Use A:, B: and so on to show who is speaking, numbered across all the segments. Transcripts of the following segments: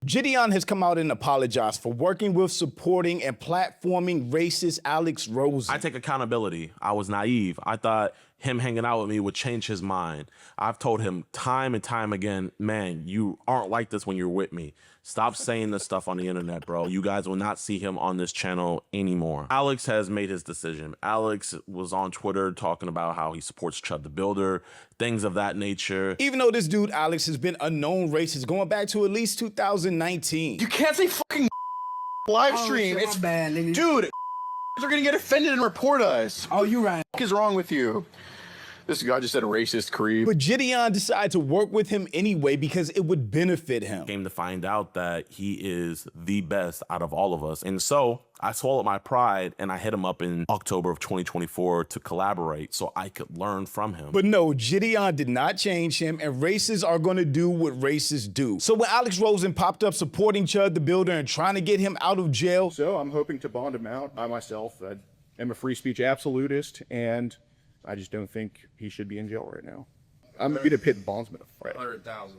A: JiDion has come out and apologized for working with, supporting, and platforming racist Alex Rosen.
B: I take accountability. I was naive. I thought him hanging out with me would change his mind. I've told him time and time again, man, you aren't like this when you're with me. Stop saying this stuff on the internet, bro. You guys will not see him on this channel anymore. Alex has made his decision. Alex was on Twitter talking about how he supports Chud the Builder, things of that nature.
A: Even though this dude, Alex, has been a known racist going back to at least 2019.
C: You can't say fucking live stream.
D: Shit,
C: it's
D: bad, nigga.
C: dude. They're gonna get offended and report us.
D: Oh, you right.
C: What is wrong with you? This guy just said a racist creep.
A: But JiDion decided to work with him anyway because it would benefit him.
B: Came to find out that he is the best out of all of us. And so I swallowed my pride and I hit him up in October of 2024 to collaborate so I could learn from him.
A: But no, JiDion did not change him, and racists are gonna do what racists do. So when Alex Rosen popped up supporting Chud the Builder and trying to get him out of jail.
E: So I'm hoping to bond him out. I myself am a free speech absolutist, and I just don't think he should be in jail right now. I'm gonna pit bondsman of Fred.
F: 100,000.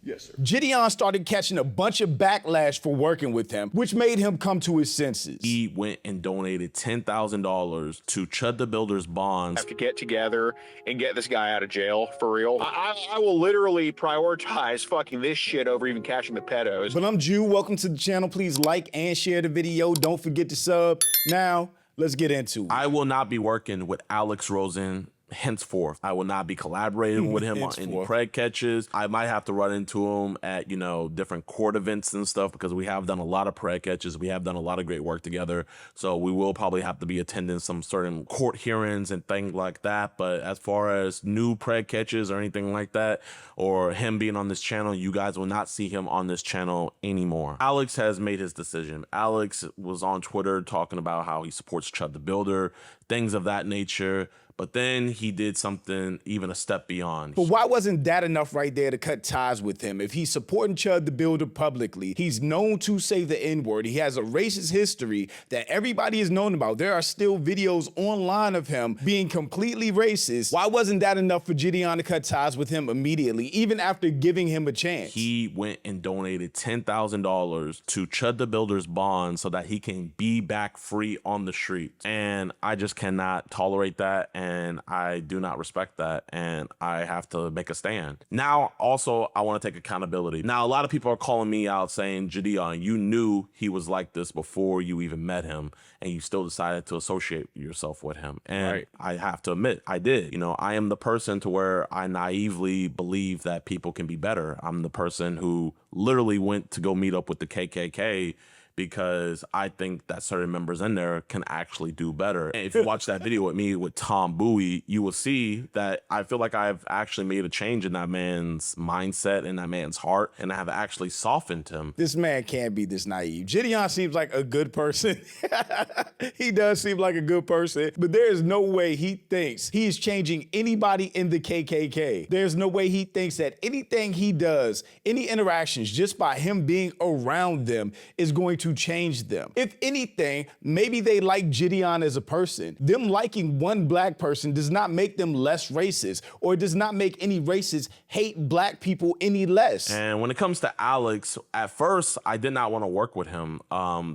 E: Yes, sir.
A: JiDion started catching a bunch of backlash for working with him, which made him come to his senses.
B: He went and donated $10,000 to Chud the Builder's bonds.
C: Have to get together and get this guy out of jail for real. I will literally prioritize fucking this shit over even catching the pedos.
A: But I'm Jew. Welcome to the channel. Please like and share the video. Don't forget to sub. Now, let's get into it.
B: I will not be working with Alex Rosen henceforth. I will not be collaborating with him on any preg catches. I might have to run into him at, you know, different court events and stuff because we have done a lot of preg catches. We have done a lot of great work together. So we will probably have to be attending some certain court hearings and things like that. But as far as new preg catches or anything like that, or him being on this channel, you guys will not see him on this channel anymore. Alex has made his decision. Alex was on Twitter talking about how he supports Chud the Builder, things of that nature. But then he did something even a step beyond.
A: But why wasn't that enough right there to cut ties with him? If he's supporting Chud the Builder publicly, he's known to say the N-word. He has a racist history that everybody has known about. There are still videos online of him being completely racist. Why wasn't that enough for JiDion to cut ties with him immediately, even after giving him a chance?
B: He went and donated $10,000 to Chud the Builder's bond so that he can be back free on the streets. And I just cannot tolerate that. And I do not respect that, and I have to make a stand. Now, also, I want to take accountability. Now, a lot of people are calling me out saying, JiDion, you knew he was like this before you even met him, and you still decided to associate yourself with him. And right. I have to admit, I did. You know, I am the person to where I naively believe that people can be better. I'm the person who literally went to go meet up with the KKK because I think that certain members in there can actually do better. And if you watch that video with me with Tom Bowie, you will see that I feel like I've actually made a change in that man's mindset and that man's heart, and I have actually softened him.
A: This man can't be this naive. JiDion seems like a good person. He does seem like a good person, but there is no way he thinks he is changing anybody in the KKK. There's no way he thinks that anything he does, any interactions, just by him being around them is going to change them. If anything, maybe they like JiDion as a person. Them liking one black person does not make them less racist, or does not make any racists hate black people any less.
B: And when it comes to Alex, at first, I did not want to work with him.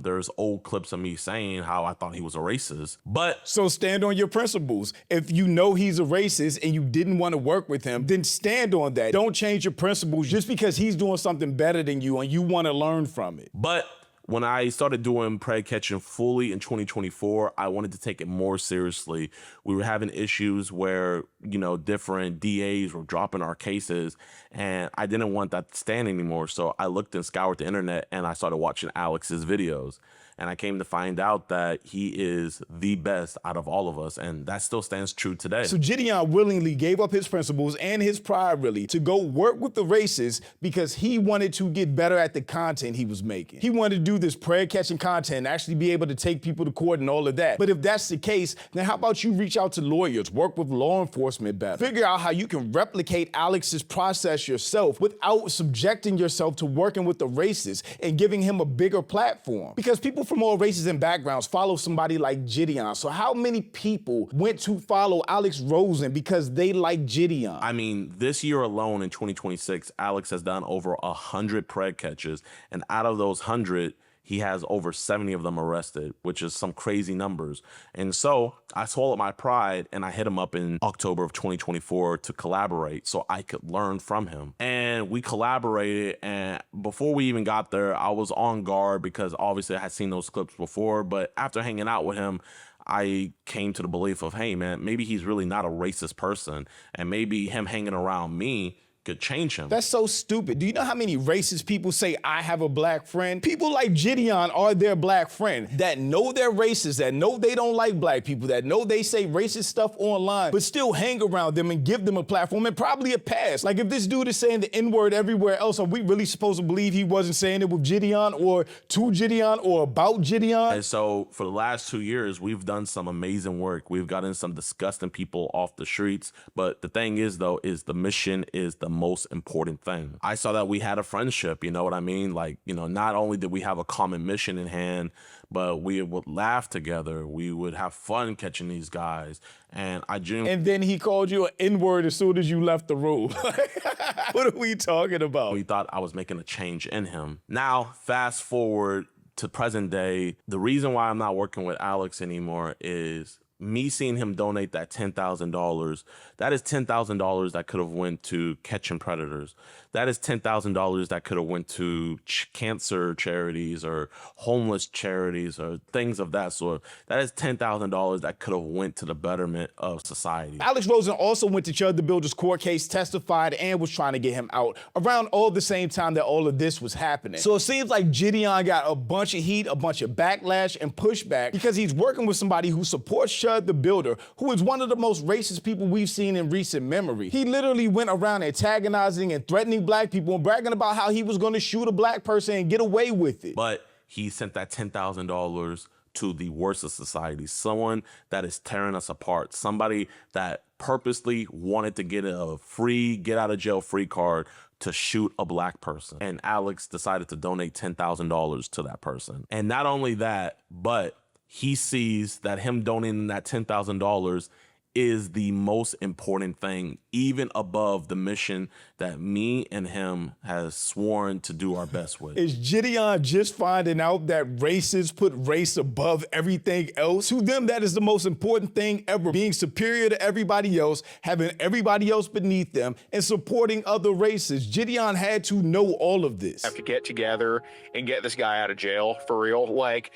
B: There's old clips of me saying how I thought he was a racist, but...
A: So stand on your principles. If you know he's a racist and you didn't want to work with him, then stand on that. Don't change your principles just because he's doing something better than you and you want to learn from it.
B: But when I started doing preg catching fully in 2024, I wanted to take it more seriously. We were having issues where, you know, different DAs were dropping our cases, and I didn't want that to stand anymore. So I looked and scoured the internet, and I started watching Alex's videos. And I came to find out that he is the best out of all of us, and that still stands true today.
A: So JiDion willingly gave up his principles and his pride, really, to go work with the racists because he wanted to get better at the content he was making. He wanted to do this preg-catching content and actually be able to take people to court and all of that. But if that's the case, then how about you reach out to lawyers, work with law enforcement better, figure out how you can replicate Alex's process yourself without subjecting yourself to working with the racists and giving him a bigger platform. Because people from all races and backgrounds follow somebody like JiDion. So how many people went to follow Alex Rosen because they like JiDion?
B: I mean, this year alone in 2026, Alex has done over 100 preg catches, and out of those 100, he has over 70 of them arrested, which is some crazy numbers. And so I swallowed my pride and I hit him up in October of 2024 to collaborate so I could learn from him. And we collaborated, and before we even got there, I was on guard because obviously I had seen those clips before, but after hanging out with him, I came to the belief of, hey man, maybe he's really not a racist person, and maybe him hanging around me could change him.
A: That's so stupid. Do you know how many racist people say, I have a black friend? People like JiDion are their black friend that know they're racist, that know they don't like black people, that know they say racist stuff online, but still hang around them and give them a platform and probably a pass. Like if this dude is saying the N-word everywhere else, are we really supposed to believe he wasn't saying it with JiDion or to JiDion or about JiDion?
B: And so for the last 2 years, we've done some amazing work. We've gotten some disgusting people off the streets. But the thing is, though, is the mission is the most important thing. I saw that we had a friendship, you know what I mean? Like, you know, not only did we have a common mission in hand, but we would laugh together. We would have fun catching these guys. And I genuinely...
A: And then he called you an N-word as soon as you left the room. What are we talking about?
B: We thought I was making a change in him. Now, fast forward to present day, the reason why I'm not working with Alex anymore is me seeing him donate that $10,000. That is $10,000 that could have went to catching predators. That is $10,000 that could have went to cancer charities or homeless charities or things of that sort. That is $10,000 that could have went to the betterment of society.
A: Alex Rosen also went to Chud the Builder's court case, testified, and was trying to get him out around all the same time that all of this was happening. So it seems like JiDion got a bunch of heat, a bunch of backlash and pushback because he's working with somebody who supports Chud the Builder, who is one of the most racist people we've seen in recent memory. He literally went around antagonizing and threatening black people and bragging about how he was going to shoot a black person and get away with it.
B: But he sent that $10,000 to the worst of society, someone that is tearing us apart, somebody that purposely wanted to get a free, get out of jail free card to shoot a black person. And Alex decided to donate $10,000 to that person. And not only that, but he sees that him donating that $10,000 is the most important thing, even above the mission that me and him has sworn to do our best with.
A: Is JiDion just finding out that racists put race above everything else? To them, that is the most important thing ever, being superior to everybody else, having everybody else beneath them, and supporting other races. JiDion had to know all of this.
C: Have to get together and get this guy out of jail for real. Like,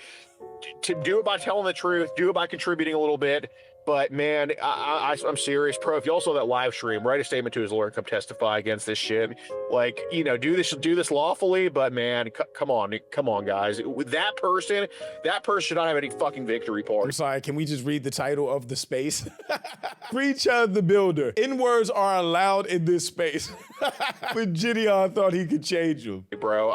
C: to do it by telling the truth, do it by contributing a little bit. But man, I'm serious, bro. If y'all saw that live stream, write a statement to his lawyer, come testify against this shit. Like, you know, do this lawfully. But man, come on, guys. With that person should not have any fucking victory party.
A: I'm sorry, can we just read the title of the space? Free Chud the Builder. N-words are allowed in this space. But JiDion thought he could change them.
C: Bro,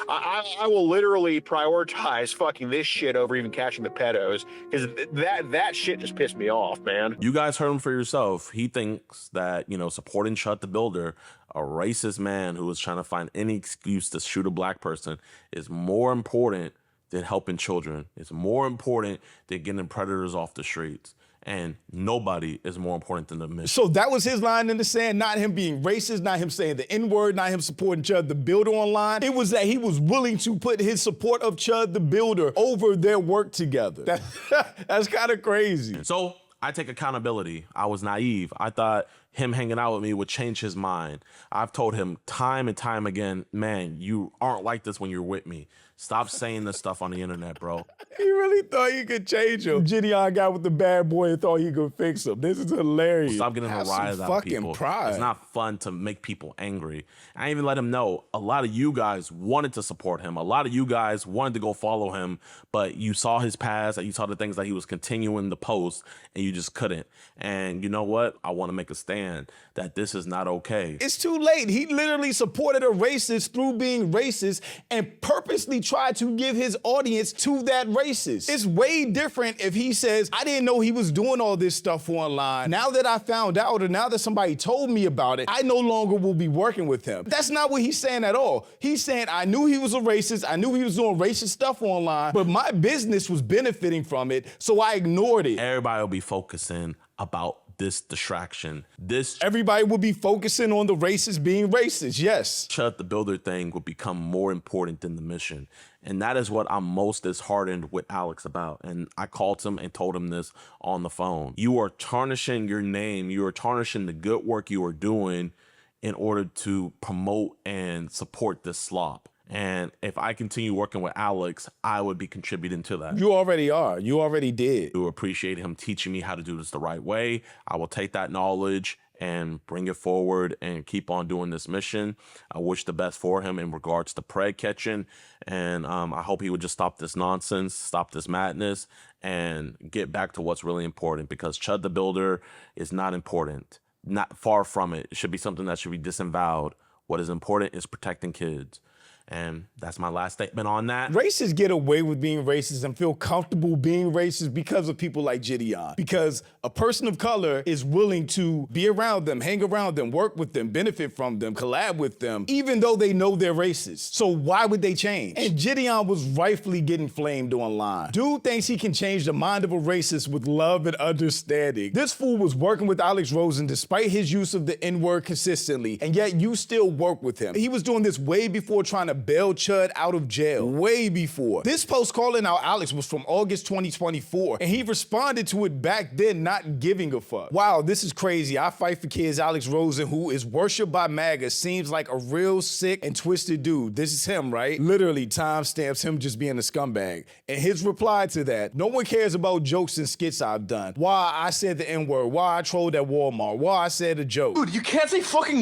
C: I will literally prioritize fucking this shit over even catching the pedos, because that shit just pissed me off, man.
B: You guys heard him for yourself. He thinks that, you know, supporting Chud the Builder, a racist man who is trying to find any excuse to shoot a black person, is more important than helping children. It's more important than getting predators off the streets. And nobody is more important than the mission.
A: So that was his line in the sand, not him being racist, not him saying the N-word, not him supporting Chud the Builder online. It was that he was willing to put his support of Chud the Builder over their work together. That's kind of crazy.
B: So I take accountability. I was naive. I thought him hanging out with me would change his mind. I've told him time and time again, man, you aren't like this when you're with me. Stop saying this stuff on the internet, bro.
A: He really thought he could change him. JiDion got with the bad boy and thought he could fix him. This is hilarious.
B: Stop getting a rise out of people.
A: Pride.
B: It's not fun to make people angry. I even let him know a lot of you guys wanted to support him. A lot of you guys wanted to go follow him, but you saw his past and you saw the things that he was continuing to post and you just couldn't. And you know what? I want to make a stand. understand that this is not okay.
A: It's too late. He literally supported a racist through being racist and purposely tried to give his audience to that racist. It's way different if he says, I didn't know he was doing all this stuff online. Now that I found out, or now that somebody told me about it, I no longer will be working with him. That's not what he's saying at all. He's saying, I knew he was a racist. I knew he was doing racist stuff online, but my business was benefiting from it, so I ignored it.
B: Everybody will be focusing about this distraction.
A: Everybody will be focusing on the racist being racist, yes.
B: Chud the Builder thing will become more important than the mission. And that is what I'm most disheartened with Alex about. And I called him and told him this on the phone. You are tarnishing your name. You are tarnishing the good work you are doing in order to promote and support this slop. And if I continue working with Alex, I would be contributing to that.
A: You already are. You already did.
B: I do appreciate him teaching me how to do this the right way. I will take that knowledge and bring it forward and keep on doing this mission. I wish the best for him in regards to prey catching. And I hope he would just stop this nonsense, stop this madness, and get back to what's really important, because Chud the Builder is not important. Not far from it. It should be something that should be disavowed. What is important is protecting kids. And that's my last statement on that.
A: Racists get away with being racist and feel comfortable being racist because of people like JiDion. Because a person of color is willing to be around them, hang around them, work with them, benefit from them, collab with them, even though they know they're racist. So why would they change? And JiDion was rightfully getting flamed online. Dude thinks he can change the mind of a racist with love and understanding. This fool was working with Alex Rosen despite his use of the N-word consistently, and yet you still work with him. He was doing this way before trying to bail Chud out of jail, way before. This post calling out Alex was from August 2024, and he responded to it back then not giving a fuck. Wow, this is crazy. I fight for kids. Alex Rosen, who is worshipped by MAGA, seems like a real sick and twisted dude. This is him, right? Literally timestamps him just being a scumbag. And his reply to that, no one cares about jokes and skits I've done. Why I said the N-word, why I trolled at Walmart, why I said a joke.
E: Dude, you can't say fucking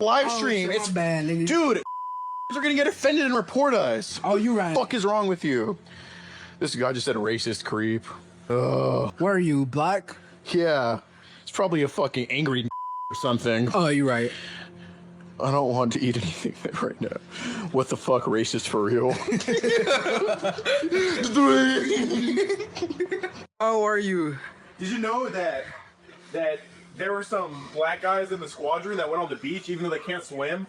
E: live stream.
D: It's bad, nigga.
E: Dude, are gonna get offended and report us.
D: Oh, you right.
E: What the fuck is wrong with you? This guy just said racist creep. Ugh.
D: Where are you, black?
E: Yeah. It's probably a fucking angry or something.
D: Oh, you right.
E: I don't want to eat anything right now. What the fuck, racist for real?
D: How are you?
F: Did you know that there were some black guys in the squadron that went on the beach even though they can't swim?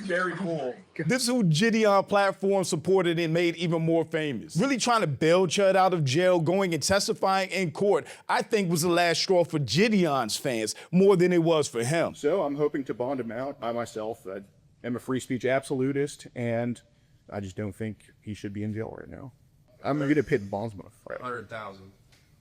F: Very cool.
A: This is who JiDion platform supported and made even more famous. Really trying to bail Chud out of jail, going and testifying in court, I think was the last straw for JiDion's fans more than it was for him.
E: So I'm hoping to bond him out. I myself am a free speech absolutist, and I just don't think he should be in jail right now. I'm gonna pit bondsman.
F: 100,000.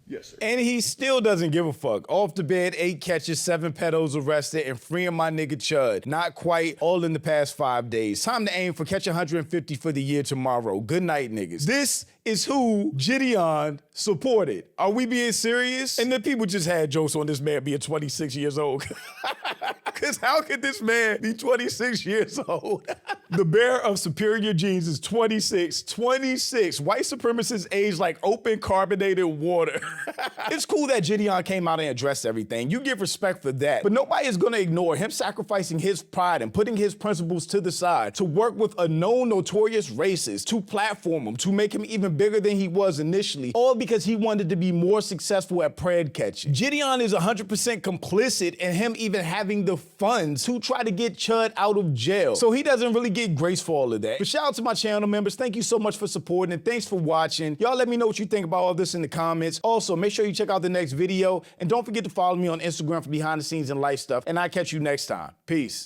E: Yes, sir.
A: And he still doesn't give a fuck. Off the bed, 8 catches, 7 pedos arrested, and freeing my nigga Chud. Not quite, all in the past 5 days. Time to aim for catch 150 for the year tomorrow. Good night, niggas. This is who JiDion supported. Are we being serious? And then people just had jokes on this man being 26 years old. Because how could this man be 26 years old? The bearer of superior genes is 26. 26. White supremacists age like open carbonated water. It's cool that JiDion came out and addressed everything. You give respect for that. But nobody is going to ignore him sacrificing his pride and putting his principles to the side to work with a known notorious racist, to platform him, to make him even bigger than he was initially, all because he wanted to be more successful at prey catching. JiDion is 100% complicit in him even having the funds to try to get Chud out of jail. So he doesn't really get grace for all of that. But shout out to my channel members. Thank you so much for supporting and thanks for watching. Y'all let me know what you think about all this in the comments. Also, make sure you check out the next video and don't forget to follow me on Instagram for behind the scenes and life stuff. And I'll catch you next time. Peace.